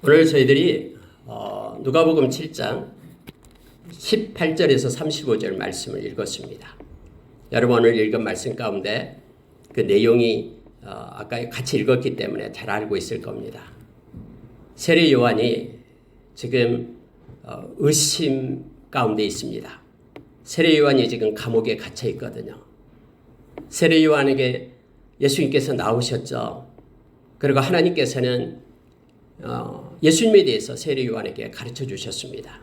오늘 저희들이 누가복음 7장 18절에서 35절 말씀을 읽었습니다. 여러분 오늘 읽은 말씀 가운데 그 내용이 아까 같이 읽었기 때문에 잘 알고 있을 겁니다. 세례 요한이 지금 의심 가운데 있습니다. 세례 요한이 지금 감옥에 갇혀 있거든요. 세례 요한에게 예수님께서 나오셨죠. 그리고 하나님께서는 예수님에 대해서 세례 요한에게 가르쳐 주셨습니다.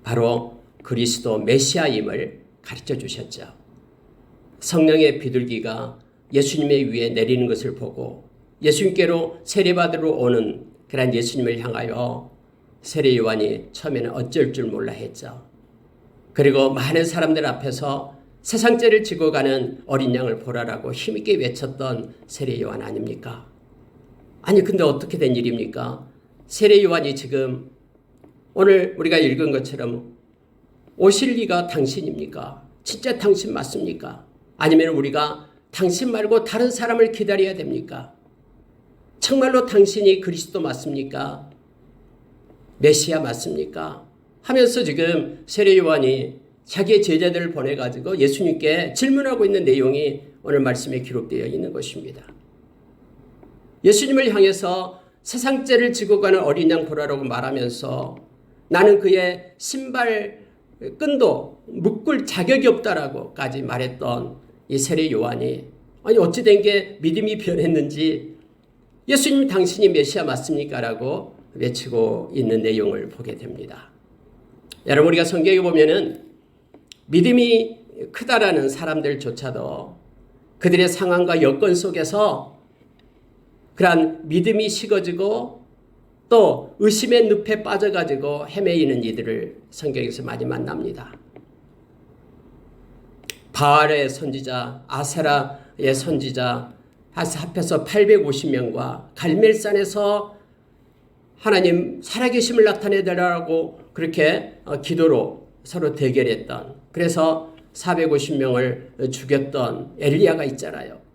바로 그리스도 메시아임을 가르쳐 주셨죠. 성령의 비둘기가 예수님의 위에 내리는 것을 보고 예수님께로 세례받으러 오는 그런 예수님을 향하여 세례 요한이 처음에는 어쩔 줄 몰라 했죠. 그리고 많은 사람들 앞에서 세상죄를 지고 가는 어린 양을 보라라고 힘있게 외쳤던 세례 요한 아닙니까? 아니 근데 어떻게 된 일입니까? 세례 요한이 지금 오늘 우리가 읽은 것처럼 오실 리가 당신입니까? 진짜 당신 맞습니까? 아니면 우리가 당신 말고 다른 사람을 기다려야 됩니까? 정말로 당신이 그리스도 맞습니까? 메시아 맞습니까? 하면서 지금 세례 요한이 자기의 제자들을 보내가지고 예수님께 질문하고 있는 내용이 오늘 말씀에 기록되어 있는 것입니다. 예수님을 향해서 세상죄를 지고 가는 어린 양 보라라고 말하면서 나는 그의 신발 끈도 묶을 자격이 없다라고까지 말했던 이 세례 요한이 아니 어찌 된 게 믿음이 변했는지 예수님 당신이 메시아 맞습니까? 라고 외치고 있는 내용을 보게 됩니다. 여러분 우리가 성경에 보면은 믿음이 크다라는 사람들조차도 그들의 상황과 여건 속에서 그러한 믿음이 식어지고 또 의심의 늪에 빠져가지고 헤매이는 이들을 성경에서 많이 만납니다. 바알의 선지자, 아세라의 선지자 합해서 850명과 갈멜산에서 하나님 살아계심을 나타내달라고 그렇게 기도로 서로 대결했던 그래서 450명을 죽였던 엘리야가 있잖아요.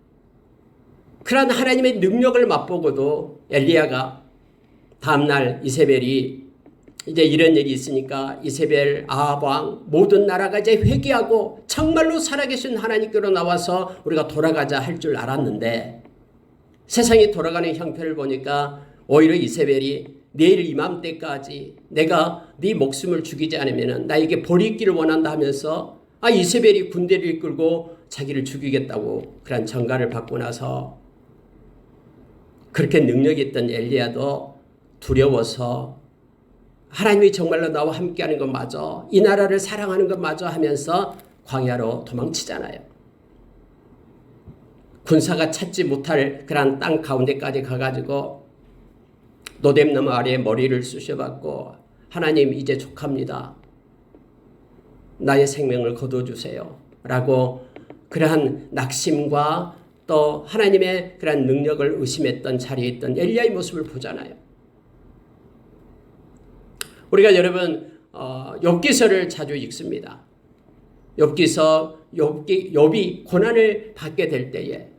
그러한 하나님의 능력을 맛보고도 엘리야가 다음날 이세벨이 이제 이런 일이 있으니까 이세벨, 아합 왕 모든 나라가 이제 회개하고 정말로 살아계신 하나님께로 나와서 우리가 돌아가자 할 줄 알았는데 세상이 돌아가는 형태를 보니까 오히려 이세벨이 내일 이맘때까지 내가 네 목숨을 죽이지 않으면 나에게 벌이 있기를 원한다 하면서 이세벨이 군대를 이끌고 자기를 죽이겠다고 그런 전가를 받고 나서 그렇게 능력이 있던 엘리야도 두려워서 하나님이 정말로 나와 함께하는 것 마저 이 나라를 사랑하는 것 마저 하면서 광야로 도망치잖아요. 군사가 찾지 못할 그런 땅 가운데까지 가가지고 노뎀나무 아래에 머리를 쑤셔박고 하나님 이제 족합니다. 나의 생명을 거둬주세요. 라고 그러한 낙심과 또 하나님의 그런 능력을 의심했던 자리에 있던 엘리야의 모습을 보잖아요. 우리가 여러분 욥기서를 자주 읽습니다. 욥이 고난을 받게 될 때에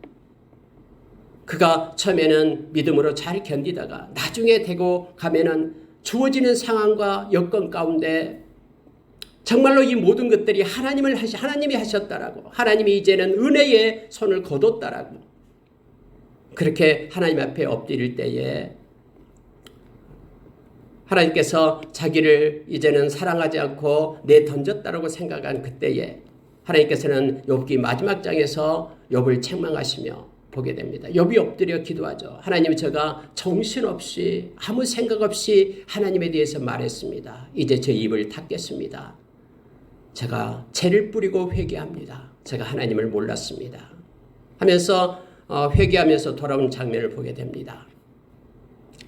그가 처음에는 믿음으로 잘 견디다가 나중에 되고 가면은 주어지는 상황과 여건 가운데 정말로 이 모든 것들이 하나님이 하셨다라고 하나님이 이제는 은혜의 손을 거뒀다라고 그렇게 하나님 앞에 엎드릴 때에 하나님께서 자기를 이제는 사랑하지 않고 내던졌다라고 생각한 그때에 하나님께서는 욥기 마지막 장에서 욥을 책망하시며 보게 됩니다. 욥이 엎드려 기도하죠. 하나님 제가 정신없이 아무 생각 없이 하나님에 대해서 말했습니다. 이제 제 입을 닫겠습니다. 제가 죄를 뿌리고 회개합니다. 제가 하나님을 몰랐습니다. 하면서 회개하면서 돌아온 장면을 보게 됩니다.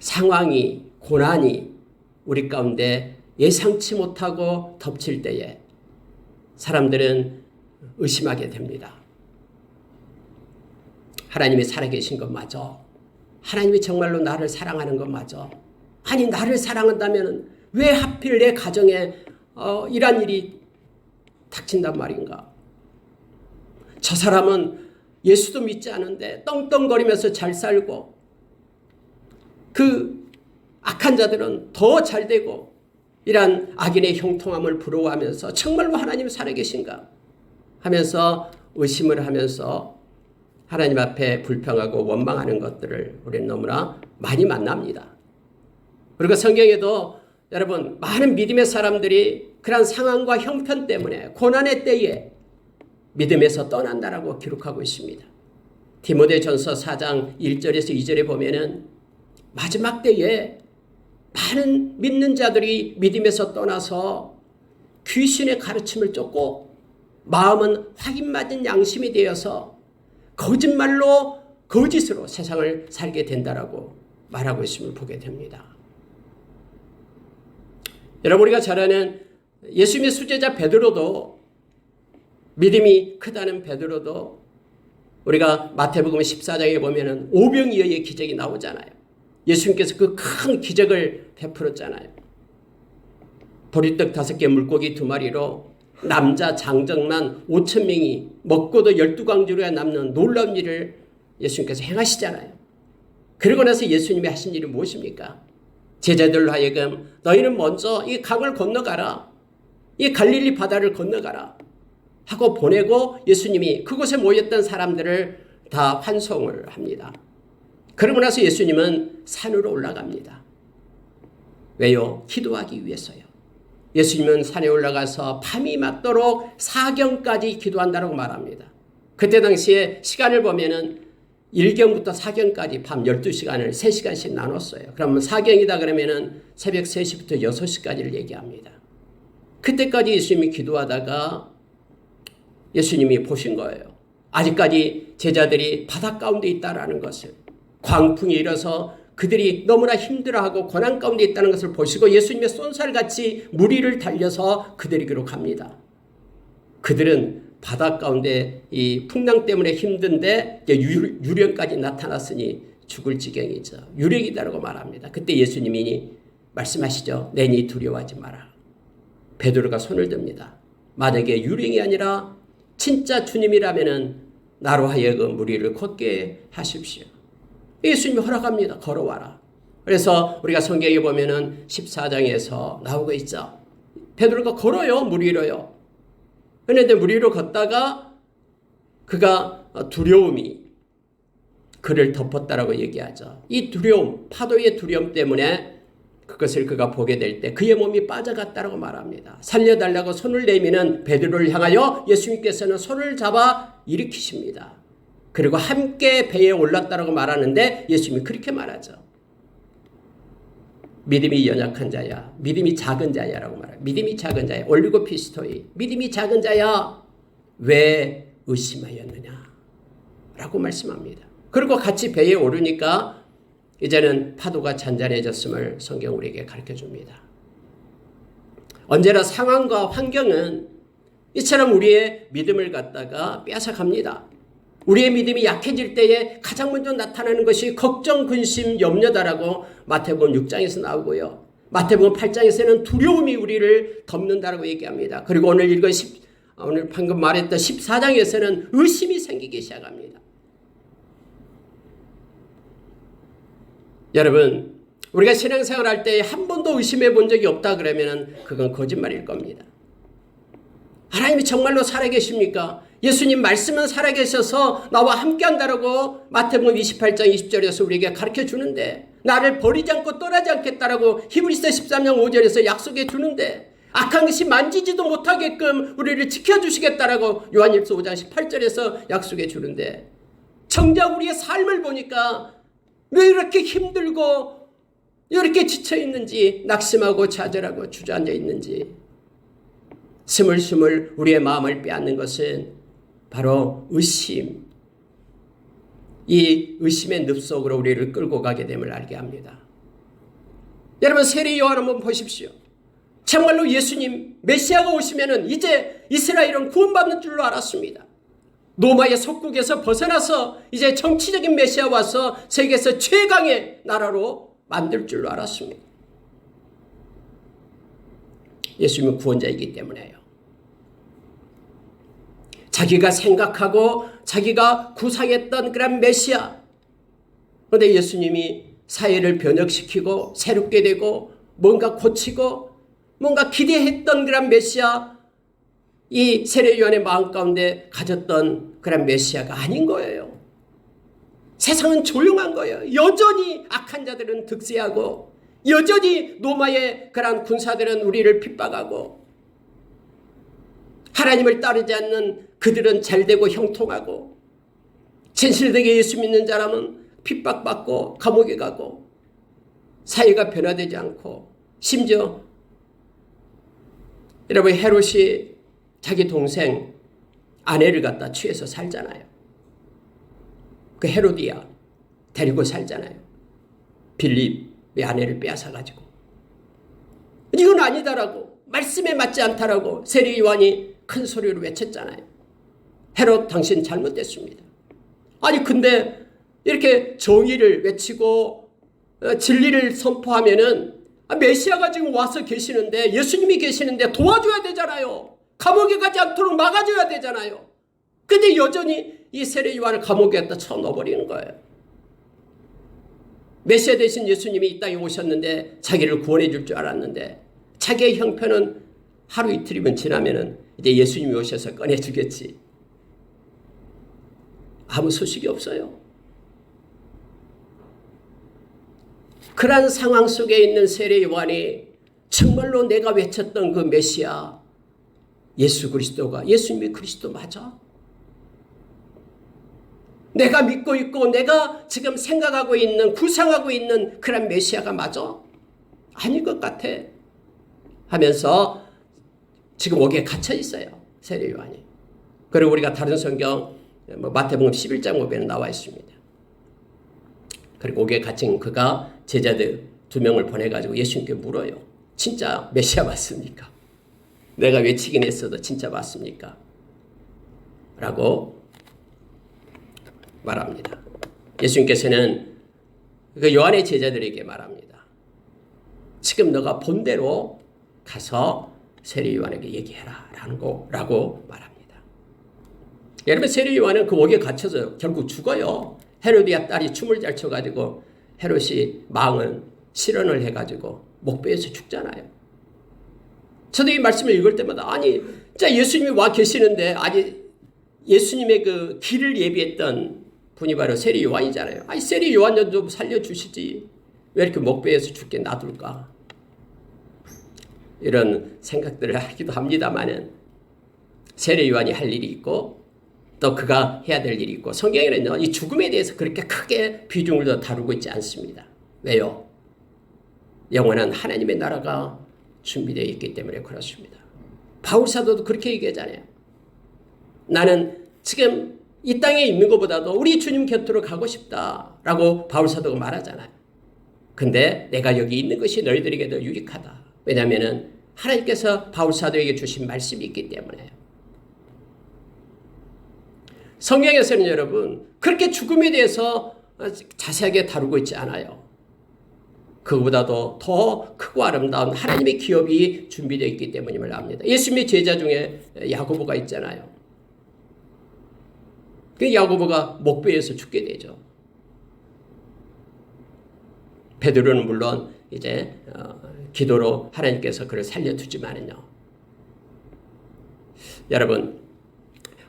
상황이 고난이 우리 가운데 예상치 못하고 덮칠 때에 사람들은 의심하게 됩니다. 하나님이 살아계신 것마저 하나님이 정말로 나를 사랑하는 것마저 아니 나를 사랑한다면 왜 하필 내 가정에 이런 일이 닥친단 말인가? 저 사람은 예수도 믿지 않은데 떵떵거리면서 잘 살고 그 악한 자들은 더 잘되고 이러한 악인의 형통함을 부러워하면서 정말로 하나님 살아계신가 하면서 의심을 하면서 하나님 앞에 불평하고 원망하는 것들을 우리는 너무나 많이 만납니다. 그리고 성경에도 여러분 많은 믿음의 사람들이 그런 상황과 형편 때문에 고난의 때에 믿음에서 떠난다라고 기록하고 있습니다. 디모데전서 4장 1절에서 2절에 보면은 마지막 때에 많은 믿는 자들이 믿음에서 떠나서 귀신의 가르침을 쫓고 마음은 확인맞은 양심이 되어서 거짓말로 거짓으로 세상을 살게 된다라고 말하고 있음을 보게 됩니다. 여러분 우리가 잘 아는 예수님의 수제자 베드로도 믿음이 크다는 베드로도 우리가 마태복음 14장에 보면은 오병이어의 기적이 나오잖아요. 예수님께서 그 큰 기적을 베풀었잖아요. 보리떡 5개 물고기 2마리로 남자 장정만 5,000명이 먹고도 12광주리가 남는 놀라운 일을 예수님께서 행하시잖아요. 그러고 나서 예수님이 하신 일이 무엇입니까? 제자들로 하여금 너희는 먼저 이 강을 건너가라. 이 갈릴리 바다를 건너가라. 하고 보내고 예수님이 그곳에 모였던 사람들을 다 환송을 합니다. 그러고 나서 예수님은 산으로 올라갑니다. 왜요? 기도하기 위해서요. 예수님은 산에 올라가서 밤이 맞도록 사경까지 기도한다고 말합니다. 그때 당시에 시간을 보면은 1경부터 4경까지 밤 12시간을 3시간씩 나눴어요. 그러면 4경이다 그러면은 새벽 3시부터 6시까지를 얘기합니다. 그때까지 예수님이 기도하다가 예수님이 보신 거예요. 아직까지 제자들이 바다 가운데 있다라는 것을, 광풍이 일어서 그들이 너무나 힘들어하고 고난 가운데 있다는 것을 보시고 예수님의 쏜살같이 무리를 달려서 그들에게로 갑니다. 그들은 바다 가운데 이 풍랑 때문에 힘든데 유령까지 나타났으니 죽을 지경이죠. 유령이다라고 말합니다. 그때 예수님이 말씀하시죠. 내니 두려워하지 마라. 베드로가 손을 듭니다. 만약에 유령이 아니라 진짜 주님이라면은 나로 하여금 무리를 걷게 하십시오. 예수님이 허락합니다. 걸어와라. 그래서 우리가 성경에 보면은 14장에서 나오고 있죠. 베드로가 걸어요. 무리로요. 그런데 무리로 걷다가 그가 두려움이 그를 덮었다라고 얘기하죠. 이 두려움, 파도의 두려움 때문에 그것을 그가 보게 될 때 그의 몸이 빠져갔다라고 말합니다. 살려달라고 손을 내미는 베드로를 향하여 예수님께서는 손을 잡아 일으키십니다. 그리고 함께 배에 올랐다라고 말하는데 예수님이 그렇게 말하죠. 믿음이 연약한 자야, 믿음이 작은 자야라고 말해요. 믿음이 작은 자야, 올리고 피스토이, 믿음이 작은 자야, 왜 의심하였느냐 라고 말씀합니다. 그리고 같이 배에 오르니까 이제는 파도가 잔잔해졌음을 성경 우리에게 가르쳐줍니다. 언제나 상황과 환경은 이처럼 우리의 믿음을 갖다가 빼앗아갑니다. 우리의 믿음이 약해질 때에 가장 먼저 나타나는 것이 걱정, 근심, 염려다라고 마태복음 6장에서 나오고요. 마태복음 8장에서는 두려움이 우리를 덮는다라고 얘기합니다. 그리고 오늘 방금 말했던 14장에서는 의심이 생기기 시작합니다. 여러분, 우리가 신앙생활 할 때 한 번도 의심해 본 적이 없다 그러면 그건 거짓말일 겁니다. 하나님이 정말로 살아계십니까? 예수님 말씀은 살아계셔서 나와 함께한다라고 마태복음 28장 20절에서 우리에게 가르쳐 주는데, 나를 버리지 않고 떠나지 않겠다라고 히브리서 13장 5절에서 약속해 주는데, 악한 것이 만지지도 못하게끔 우리를 지켜주시겠다라고 요한일서 5장 18절에서 약속해 주는데, 정작 우리의 삶을 보니까 왜 이렇게 힘들고 이렇게 지쳐 있는지, 낙심하고 좌절하고 주저앉아 있는지, 스물스물 우리의 마음을 빼앗는 것은 바로 의심. 이 의심의 늪 속으로 우리를 끌고 가게 됨을 알게 합니다. 여러분, 세례 요한 한번 보십시오. 정말로 예수님 메시아가 오시면은 이제 이스라엘은 구원받는 줄로 알았습니다. 로마의 속국에서 벗어나서 이제 정치적인 메시아 와서 세계에서 최강의 나라로 만들 줄로 알았습니다. 예수님은 구원자이기 때문에요. 자기가 생각하고 자기가 구상했던 그런 메시아. 그런데 예수님이 사회를 변혁시키고 새롭게 되고 뭔가 고치고 뭔가 기대했던 그런 메시아, 이 세례 요한의 마음 가운데 가졌던 그런 메시아가 아닌 거예요. 세상은 조용한 거예요. 여전히 악한 자들은 득세하고 여전히 로마의 그런 군사들은 우리를 핍박하고 하나님을 따르지 않는 그들은 잘되고 형통하고 진실되게 예수 믿는 사람은 핍박받고 감옥에 가고 사회가 변화되지 않고 심지어 여러분 헤롯이 자기 동생 아내를 갖다 취해서 살잖아요. 그 헤로디아 데리고 살잖아요. 빌립의 아내를 빼앗아가지고. 이건 아니다라고 말씀에 맞지 않다라고 세례 요한이 큰 소리로 외쳤잖아요. 헤롯 당신 잘못됐습니다. 아니 근데 이렇게 정의를 외치고 진리를 선포하면은 메시아가 지금 와서 계시는데 예수님이 계시는데 도와줘야 되잖아요. 감옥에 가지 않도록 막아줘야 되잖아요. 근데 여전히 이 세례 요한을 감옥에 갖다 쳐넣어버리는 거예요. 메시아 대신 예수님이 이 땅에 오셨는데 자기를 구원해 줄 줄 알았는데 자기의 형편은 하루 이틀이면 지나면은 이제 예수님이 오셔서 꺼내주겠지. 아무 소식이 없어요. 그러한 상황 속에 있는 세례 요한이 정말로 내가 외쳤던 그 메시아 예수 그리스도가 예수님이 그리스도 맞아? 내가 믿고 있고 내가 지금 생각하고 있는 구상하고 있는 그런 메시아가 맞아? 아닐 것 같아 하면서 지금 옥에 갇혀 있어요. 세례 요한이. 그리고 우리가 다른 성경 마태복음 11장 보면 나와 있습니다. 그리고 옥에 갇힌 그가 제자들 2명을 보내가지고 예수님께 물어요. 진짜 메시아 맞습니까? 내가 외치긴 했어도 진짜 맞습니까? 라고 말합니다. 예수님께서는 그 요한의 제자들에게 말합니다. 지금 너가 본대로 가서 세례 요한에게 얘기해라 라고 말합니다. 여러분 세례 요한은 그 옥에 갇혀서 결국 죽어요. 헤로디아 딸이 춤을 잘 춰가지고 헤롯이 망은 실언을 해가지고 목베어서 죽잖아요. 저도 이 말씀을 읽을 때마다 아니 진짜 예수님이 와 계시는데 아니 예수님의 그 길을 예비했던 분이 바로 세례 요한이잖아요. 아니 세례 요한을 좀 살려주시지 왜 이렇게 목베어서 죽게 놔둘까 이런 생각들을 하기도 합니다만은 세례 요한이 할 일이 있고 또 그가 해야 될 일이 있고 성경에는요 이 죽음에 대해서 그렇게 크게 비중을 더 다루고 있지 않습니다. 왜요? 영원한 하나님의 나라가 준비되어 있기 때문에 그렇습니다. 바울 사도도 그렇게 얘기하잖아요. 나는 지금 이 땅에 있는 것보다도 우리 주님 곁으로 가고 싶다라고 바울 사도가 말하잖아요. 근데 내가 여기 있는 것이 너희들에게 더 유익하다. 왜냐하면 하나님께서 바울 사도에게 주신 말씀이 있기 때문에요. 성경에서는 여러분 그렇게 죽음에 대해서 자세하게 다루고 있지 않아요. 그보다도 더 크고 아름다운 하나님의 기업이 준비되어 있기 때문임을 압니다. 예수님의 제자 중에 야고보가 있잖아요. 그 야고보가 목베어서 죽게 되죠. 베드로는 물론 이제 기도로 하나님께서 그를 살려두지만은요. 여러분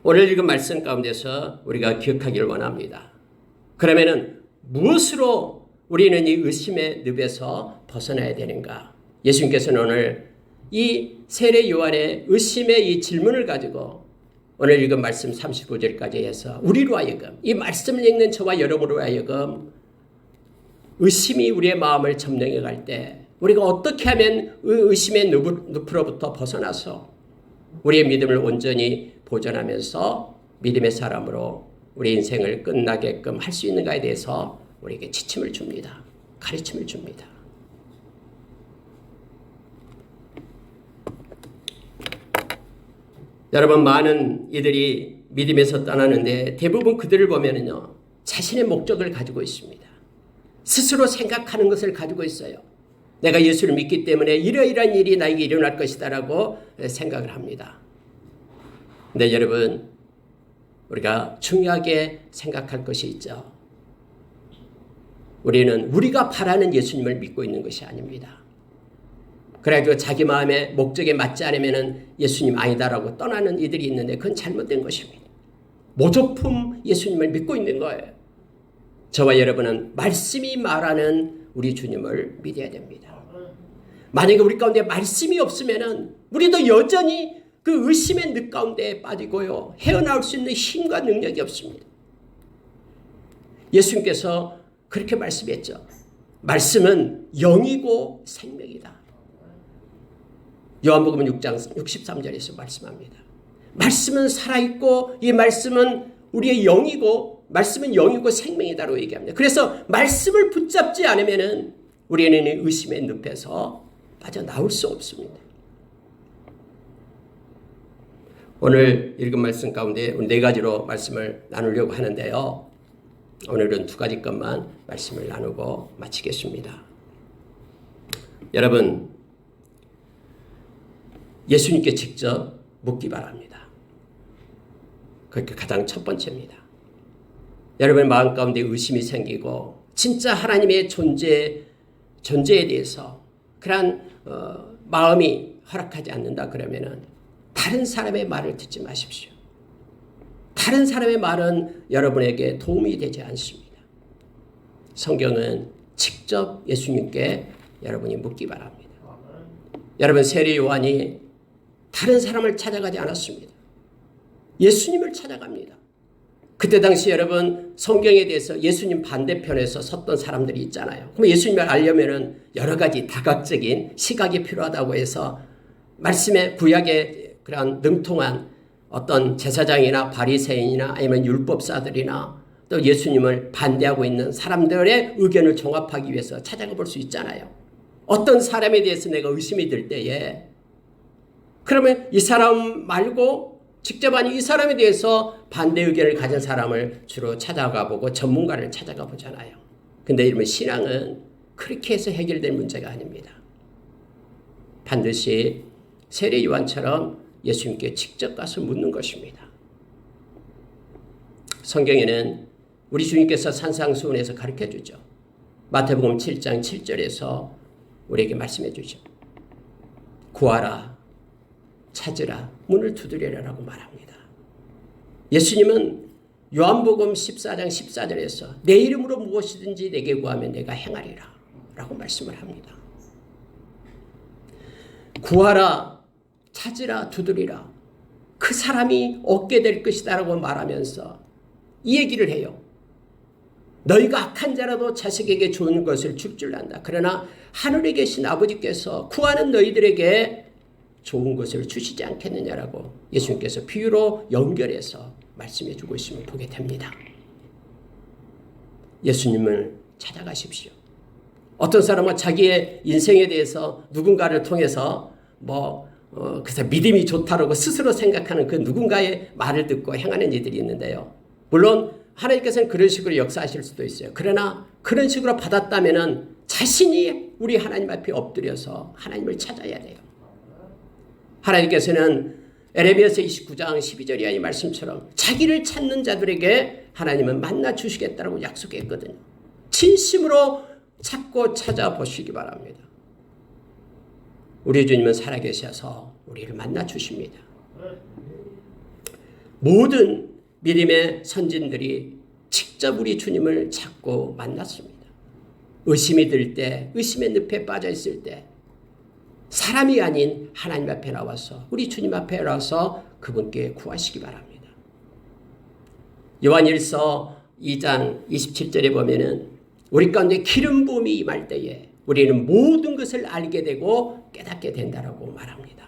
오늘 읽은 말씀 가운데서 우리가 기억하기를 원합니다. 그러면은 무엇으로 우리는 이 의심의 늪에서 벗어나야 되는가? 예수님께서는 오늘 이 세례 요한의 의심의 이 질문을 가지고 오늘 읽은 말씀 35절까지 해서 우리로 하여금 이 말씀을 읽는 저와 여러분으로 하여금 의심이 우리의 마음을 점령해 갈 때 우리가 어떻게 하면 의심의 늪으로부터 벗어나서 우리의 믿음을 온전히 보존하면서 믿음의 사람으로 우리 인생을 끝나게끔 할 수 있는가에 대해서 우리에게 지침을 줍니다. 가르침을 줍니다. 여러분 많은 이들이 믿음에서 떠나는데 대부분 그들을 보면은요 자신의 목적을 가지고 있습니다. 스스로 생각하는 것을 가지고 있어요. 내가 예수를 믿기 때문에 이러이러한 일이 나에게 일어날 것이다라고 생각을 합니다. 근데 여러분 우리가 중요하게 생각할 것이 있죠. 우리는 우리가 바라는 예수님을 믿고 있는 것이 아닙니다. 그래가지고 자기 마음의 목적에 맞지 않으면 예수님 아니다라고 떠나는 이들이 있는데 그건 잘못된 것입니다. 모조품 예수님을 믿고 있는 거예요. 저와 여러분은 말씀이 말하는 우리 주님을 믿어야 됩니다. 만약에 우리 가운데 말씀이 없으면 우리도 여전히 그 의심의 늪 가운데 빠지고요. 헤어나올 수 있는 힘과 능력이 없습니다. 예수님께서 그렇게 말씀했죠. 말씀은 영이고 생명이다. 요한복음 6장 63절에서 말씀합니다. 말씀은 살아있고 이 말씀은 우리의 영이고 말씀은 영이고 생명이다라고 얘기합니다. 그래서 말씀을 붙잡지 않으면 우리는 의심의 늪에서 빠져나올 수 없습니다. 오늘 읽은 말씀 가운데 네 가지로 말씀을 나누려고 하는데요. 오늘은 두 가지 것만 말씀을 나누고 마치겠습니다. 여러분, 예수님께 직접 묻기 바랍니다. 그게 가장 첫 번째입니다. 여러분의 마음 가운데 의심이 생기고 진짜 하나님의 존재에 대해서 그러한 마음이 허락하지 않는다 그러면은 다른 사람의 말을 듣지 마십시오. 다른 사람의 말은 여러분에게 도움이 되지 않습니다. 성경은 직접 예수님께 여러분이 묻기 바랍니다. 여러분, 세례 요한이 다른 사람을 찾아가지 않았습니다. 예수님을 찾아갑니다. 그때 당시 여러분 성경에 대해서 예수님 반대편에서 섰던 사람들이 있잖아요. 그럼 예수님을 알려면은 여러 가지 다각적인 시각이 필요하다고 해서 말씀의 구약의 그런 능통한 어떤 제사장이나 바리새인이나 아니면 율법사들이나 또 예수님을 반대하고 있는 사람들의 의견을 종합하기 위해서 찾아가 볼 수 있잖아요. 어떤 사람에 대해서 내가 의심이 들 때에 그러면 이 사람 말고 직접 아니 이 사람에 대해서 반대 의견을 가진 사람을 주로 찾아가 보고 전문가를 찾아가 보잖아요. 근데 이러면 신앙은 그렇게 해서 해결될 문제가 아닙니다. 반드시 세례 요한처럼 예수님께 직접 가서 묻는 것입니다. 성경에는 우리 주님께서 산상수훈에서 가르쳐 주죠. 마태복음 7장 7절에서 우리에게 말씀해 주죠. 구하라, 찾으라, 문을 두드리라라고 말합니다. 예수님은 요한복음 14장 14절에서 내 이름으로 무엇이든지 내게 구하면 내가 행하리라 라고 말씀을 합니다. 구하라, 찾으라, 두드리라. 그 사람이 얻게 될 것이다 라고 말하면서 이 얘기를 해요. 너희가 악한 자라도 자식에게 좋은 것을 줄 줄 안다. 그러나 하늘에 계신 아버지께서 구하는 너희들에게 좋은 것을 주시지 않겠느냐라고 예수님께서 비유로 연결해서 말씀해 주고 있음을 보게 됩니다. 예수님을 찾아가십시오. 어떤 사람은 자기의 인생에 대해서 누군가를 통해서 그래서 믿음이 좋다라고 스스로 생각하는 그 누군가의 말을 듣고 행하는 이들이 있는데요. 물론 하나님께서는 그런 식으로 역사하실 수도 있어요. 그러나 그런 식으로 받았다면 자신이 우리 하나님 앞에 엎드려서 하나님을 찾아야 돼요. 하나님께서는 에레미야서 29장 12절이야 이 말씀처럼 자기를 찾는 자들에게 하나님은 만나 주시겠다라고 약속했거든요. 진심으로 찾고 찾아보시기 바랍니다. 우리 주님은 살아계셔서 우리를 만나 주십니다. 모든 믿음의 선진들이 직접 우리 주님을 찾고 만났습니다. 의심이 들 때, 의심의 늪에 빠져 있을 때 사람이 아닌 하나님 앞에 나와서 우리 주님 앞에 나와서 그분께 구하시기 바랍니다. 요한일서 2장 27절에 보면은 우리 가운데 기름 부음이 임할 때에 우리는 모든 것을 알게 되고 깨닫게 된다라고 말합니다.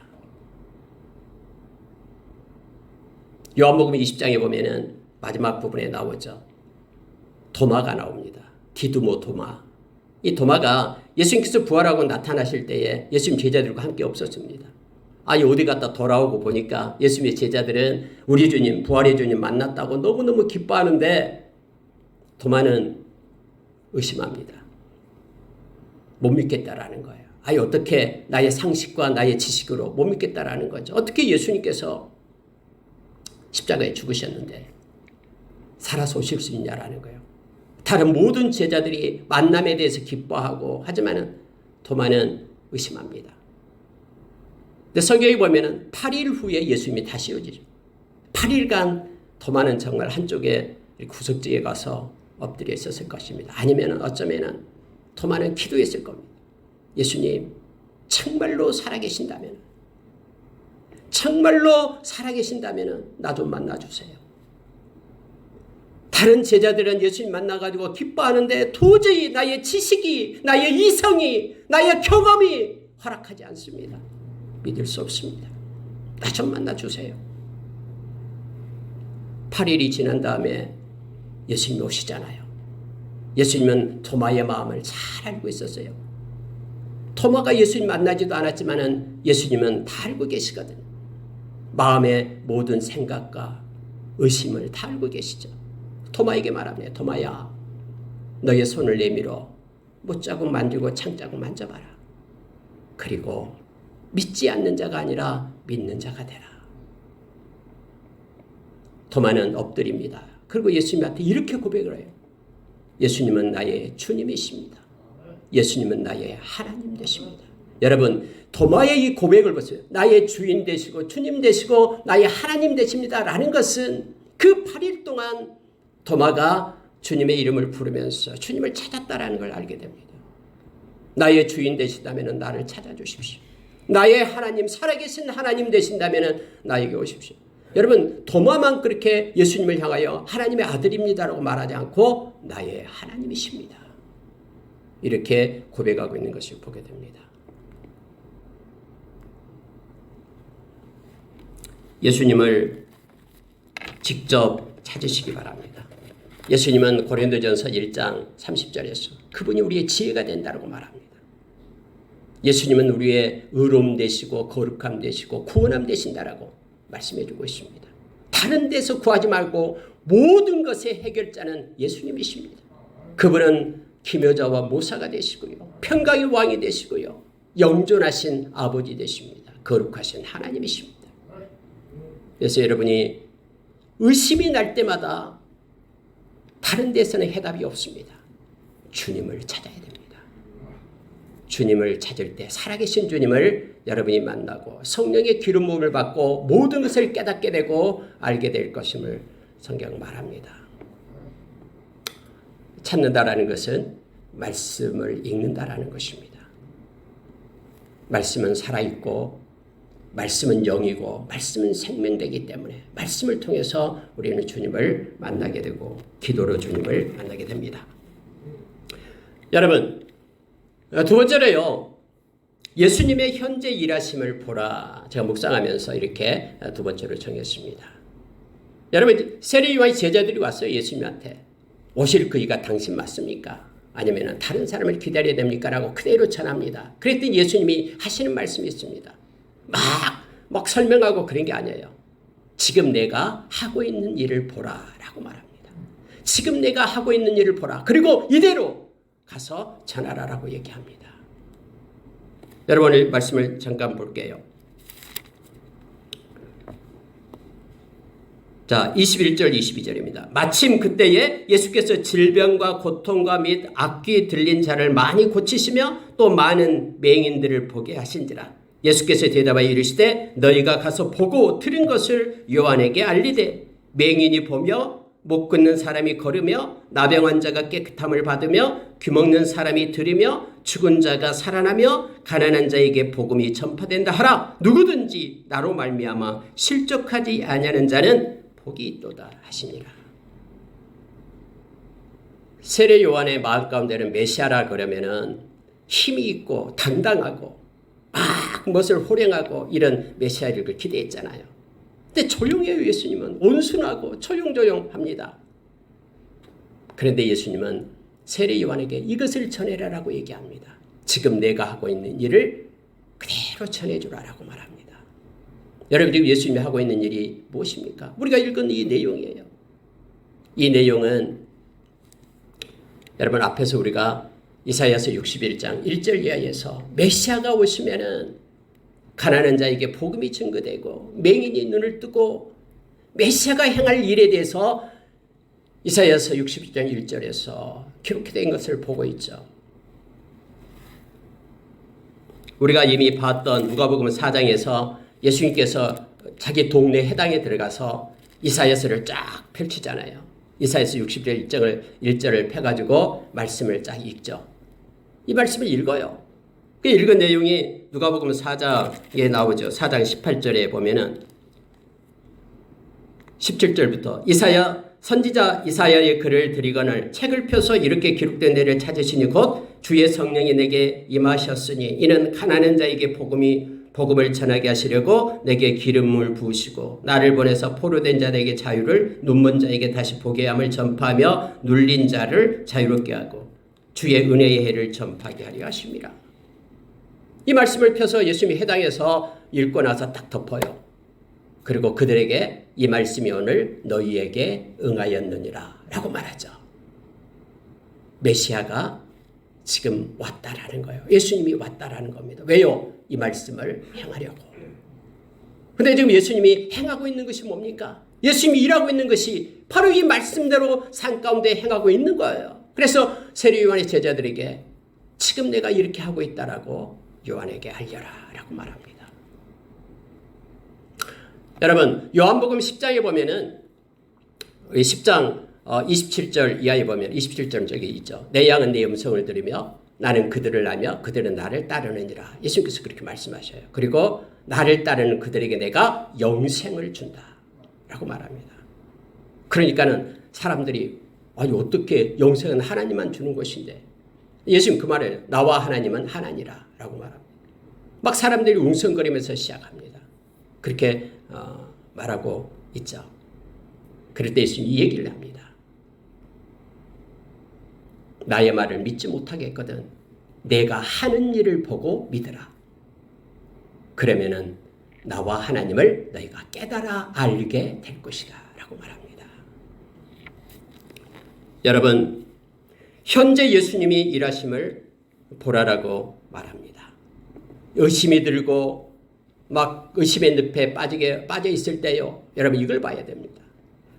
요한복음 20장에 보면은 마지막 부분에 나오죠. 도마가 나옵니다. 디두모 도마. 이 도마가 예수님께서 부활하고 나타나실 때에 예수님 제자들과 함께 없었습니다. 어디 갔다 돌아오고 보니까 예수님의 제자들은 우리 주님, 부활의 주님 만났다고 너무너무 기뻐하는데 도마는 의심합니다. 못 믿겠다라는 거예요. 어떻게 나의 상식과 나의 지식으로 못 믿겠다라는 거죠. 어떻게 예수님께서 십자가에 죽으셨는데 살아서 오실 수 있냐라는 거예요. 다른 모든 제자들이 만남에 대해서 기뻐하고 하지만 토마는 의심합니다. 근데 성경에 보면 8일 후에 예수님이 다시 오시죠. 8일간 토마는 정말 한쪽에 구석지에 가서 엎드려 있었을 것입니다. 아니면 어쩌면 토마는 기도했을 겁니다. 예수님, 정말로 살아계신다면 나 좀 만나주세요. 다른 제자들은 예수님 만나가지고 기뻐하는데 도저히 나의 지식이, 나의 이성이, 나의 경험이 허락하지 않습니다. 믿을 수 없습니다. 나 좀 만나주세요. 8일이 지난 다음에 예수님이 오시잖아요. 예수님은 토마의 마음을 잘 알고 있었어요. 토마가 예수님 만나지도 않았지만 예수님은 다 알고 계시거든요. 마음의 모든 생각과 의심을 다 알고 계시죠. 토마에게 말합니다. 토마야, 너의 손을 내밀어 못자국 만지고 창자국 만져봐라. 그리고 믿지 않는 자가 아니라 믿는 자가 되라. 토마는 엎드립니다. 그리고 예수님한테 이렇게 고백을 해요. 예수님은 나의 주님이십니다. 예수님은 나의 하나님 되십니다. 여러분, 토마의 이 고백을 보세요. 나의 주인 되시고 주님 되시고 나의 하나님 되십니다 라는 것은 그 8일 동안 토마가 주님의 이름을 부르면서 주님을 찾았다라는 걸 알게 됩니다. 나의 주인 되시다면 나를 찾아주십시오. 나의 하나님, 살아계신 하나님 되신다면 나에게 오십시오. 여러분, 토마만 그렇게 예수님을 향하여 하나님의 아들입니다라고 말하지 않고 나의 하나님이십니다. 이렇게 고백하고 있는 것을 보게 됩니다. 예수님을 직접 찾으시기 바랍니다. 예수님은 고린도전서 1장 30절에서 그분이 우리의 지혜가 된다고 말합니다. 예수님은 우리의 의로움 되시고 거룩함 되시고 구원함 되신다라고 말씀해 주고 있습니다. 다른 데서 구하지 말고 모든 것의 해결자는 예수님이십니다. 그분은 기묘자와 모사가 되시고요. 평강의 왕이 되시고요. 영존하신 아버지 되십니다. 거룩하신 하나님이십니다. 그래서 여러분이 의심이 날 때마다 다른 데서는 해답이 없습니다. 주님을 찾아야 됩니다. 주님을 찾을 때 살아계신 주님을 여러분이 만나고 성령의 기름 부음을 받고 모든 것을 깨닫게 되고 알게 될 것임을 성경 말합니다. 찾는다라는 것은 말씀을 읽는다라는 것입니다. 말씀은 살아있고 말씀은 영이고 말씀은 생명되기 때문에 말씀을 통해서 우리는 주님을 만나게 되고 기도로 주님을 만나게 됩니다. 여러분, 두 번째로요. 예수님의 현재 일하심을 보라. 제가 묵상하면서 이렇게 두 번째로 정했습니다. 여러분, 세례 요한의 제자들이 왔어요. 예수님한테. 오실 그이가 당신 맞습니까? 아니면 다른 사람을 기다려야 됩니까? 라고 그대로 전합니다. 그랬더니 예수님이 하시는 말씀이 있습니다. 막 설명하고 그런 게 아니에요. 지금 내가 하고 있는 일을 보라 라고 말합니다. 지금 내가 하고 있는 일을 보라. 그리고 이대로 가서 전하라라고 얘기합니다. 여러분, 오늘 말씀을 잠깐 볼게요. 자, 21절 22절입니다. 마침 그때에 예수께서 질병과 고통과 및 악귀 들린 자를 많이 고치시며 또 많은 맹인들을 보게 하신지라. 예수께서 대답하여 이르시되 너희가 가서 보고 들은 것을 요한에게 알리되 맹인이 보며 못 걷는 사람이 걸으며 나병 환자가 깨끗함을 받으며 귀먹는 사람이 들으며 죽은 자가 살아나며 가난한 자에게 복음이 전파된다 하라. 누구든지 나로 말미암아 실족하지 아니하는 자는 복이 있도다 하시니라. 세례 요한의 마음 가운데는 메시아라 그러면은 힘이 있고 당당하고 막 무엇을 호령하고 이런 메시아를 기대했잖아요. 근데 조용해요. 예수님은 온순하고 조용조용합니다. 그런데 예수님은 세례 요한에게 이것을 전해라라고 얘기합니다. 지금 내가 하고 있는 일을 그대로 전해주라라고 말합니다. 여러분, 지금 예수님이 하고 있는 일이 무엇입니까? 우리가 읽은 이 내용이에요. 이 내용은 여러분 앞에서 우리가 이사야서 61장 1절 이하에서 메시아가 오시면은 가난한 자에게 복음이 증거되고 맹인이 눈을 뜨고 메시아가 행할 일에 대해서 이사야서 60장 1절에서 기록된 것을 보고 있죠. 우리가 이미 봤던 누가복음 4장에서 예수님께서 자기 동네 해당에 들어가서 이사야서를 쫙 펼치잖아요. 이사야서 60절 1절을 펴가지고 말씀을 쫙 읽죠. 이 말씀을 읽어요. 그 읽은 내용이 누가복음 4장에 나오죠. 4장 18절에 보면은 17절부터 선지자 이사야의 글을 드리거늘 책을 펴서 이렇게 기록된 데를 찾으시니 곧 주의 성령이 내게 임하셨으니 이는 가난한 자에게 복음을 전하게 하시려고 내게 기름을 부으시고 나를 보내서 포로된 자에게 자유를 눈먼 자에게 다시 보게 함을 전파하며 눌린 자를 자유롭게 하고 주의 은혜의 해를 전파하게 하려 하심이라. 이 말씀을 펴서 예수님이 해당해서 읽고 나서 딱 덮어요. 그리고 그들에게 이 말씀이 오늘 너희에게 응하였느니라 라고 말하죠. 메시아가 지금 왔다라는 거예요. 예수님이 왔다라는 겁니다. 왜요? 이 말씀을 행하려고. 근데 지금 예수님이 행하고 있는 것이 뭡니까? 예수님이 일하고 있는 것이 바로 이 말씀대로 산 가운데 행하고 있는 거예요. 그래서 세례 요한의 제자들에게 지금 내가 이렇게 하고 있다라고 요한에게 알려라 라고 말합니다. 여러분 요한복음 10장에 보면은 10장 27절 이하에 보면 27절 저기 있죠. 내 양은 내 음성을 들으며 나는 그들을 알며 그들은 나를 따르느니라. 예수님께서 그렇게 말씀하셔요. 그리고 나를 따르는 그들에게 내가 영생을 준다 라고 말합니다. 그러니까는 사람들이 아니 어떻게 영생은 하나님만 주는 것인데 예수님 그 말을 나와 하나님은 하나니라 라고 말합니다. 막 사람들이 웅성거리면서 시작합니다. 그렇게 말하고 있죠. 그럴 때 예수님이 이 얘기를 합니다. 나의 말을 믿지 못하겠거든 내가 하는 일을 보고 믿으라. 그러면은 나와 하나님을 너희가 깨달아 알게 될 것이다 라고 말합니다. 여러분 현재 예수님이 일하심을 보라라고 말합니다. 의심이 들고 막 의심의 늪에 빠져 있을 때요. 여러분 이걸 봐야 됩니다.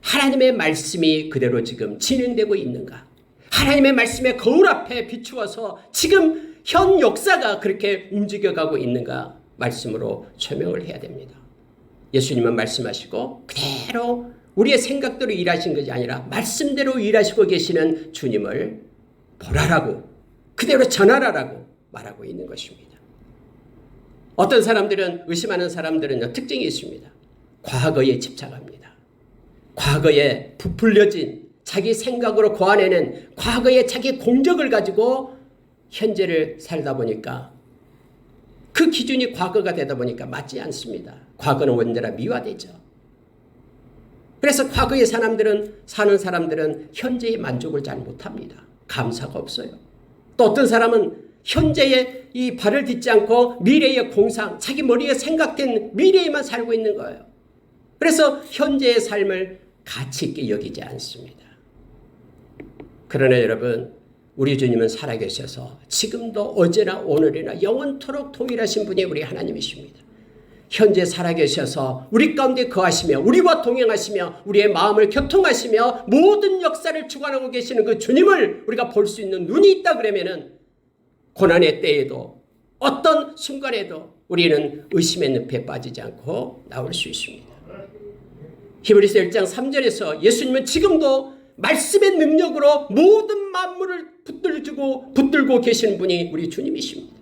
하나님의 말씀이 그대로 지금 진행되고 있는가? 하나님의 말씀의 거울 앞에 비추어서 지금 현 역사가 그렇게 움직여가고 있는가? 말씀으로 설명을 해야 됩니다. 예수님은 말씀하시고 그대로 우리의 생각대로 일하신 것이 아니라 말씀대로 일하시고 계시는 주님을 보라라고 그대로 전하라라고 말하고 있는 것입니다. 어떤 사람들은 의심하는 사람들은 특징이 있습니다. 과거에 집착합니다. 과거에 부풀려진 자기 생각으로 고안해낸 과거의 자기 공적을 가지고 현재를 살다 보니까 그 기준이 과거가 되다 보니까 맞지 않습니다. 과거는 언제나 미화되죠. 그래서 과거의 사는 사람들은 현재의 만족을 잘 못합니다. 감사가 없어요. 또 어떤 사람은 현재에 이 발을 딛지 않고 미래의 공상, 자기 머리에 생각된 미래에만 살고 있는 거예요. 그래서 현재의 삶을 가치 있게 여기지 않습니다. 그러나 여러분, 우리 주님은 살아계셔서 지금도 어제나 오늘이나 영원토록 동일하신 분이 우리 하나님이십니다. 현재 살아계셔서 우리 가운데 거하시며 우리와 동행하시며 우리의 마음을 교통하시며 모든 역사를 주관하고 계시는 그 주님을 우리가 볼 수 있는 눈이 있다 그러면은 고난의 때에도 어떤 순간에도 우리는 의심의 늪에 빠지지 않고 나올 수 있습니다. 히브리서 1장 3절에서 예수님은 지금도 말씀의 능력으로 모든 만물을 붙들고 계시는 분이 우리 주님이십니다.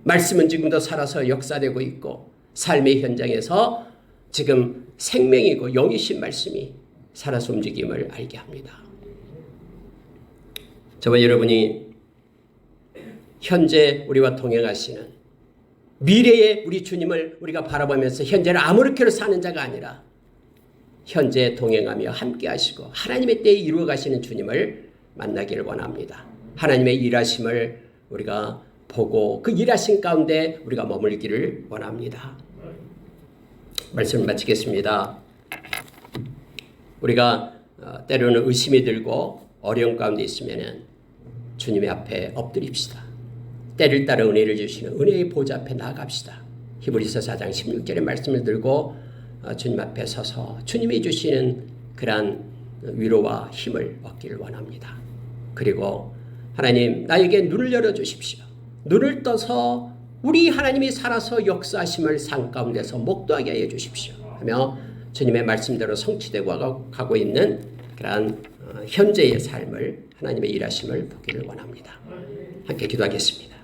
말씀은 지금도 살아서 역사되고 있고 삶의 현장에서 지금 생명이고 영이신 말씀이 살아서 움직임을 알게 합니다. 저와 여러분이 현재 우리와 동행하시는 미래의 우리 주님을 우리가 바라보면서 현재를 아무렇게나 사는 자가 아니라 현재 동행하며 함께 하시고 하나님의 때에 이루어 가시는 주님을 만나기를 원합니다. 하나님의 일하심을 우리가 보고 그 일하신 가운데 우리가 머물기를 원합니다. 말씀을 마치겠습니다. 우리가 때로는 의심이 들고 어려움 가운데 있으면 주님의 앞에 엎드립시다. 때를 따라 은혜를 주시는 은혜의 보좌 앞에 나아갑시다. 히브리서 4장 16절의 말씀을 들고 주님 앞에 서서 주님이 주시는 그러한 위로와 힘을 얻기를 원합니다. 그리고 하나님 나에게 눈을 열어주십시오. 눈을 떠서 우리 하나님이 살아서 역사하심을 삶 가운데서 목도하게 해 주십시오 하며 주님의 말씀대로 성취되고 가고 있는 그러한 현재의 삶을 하나님의 일하심을 보기를 원합니다. 함께 기도하겠습니다.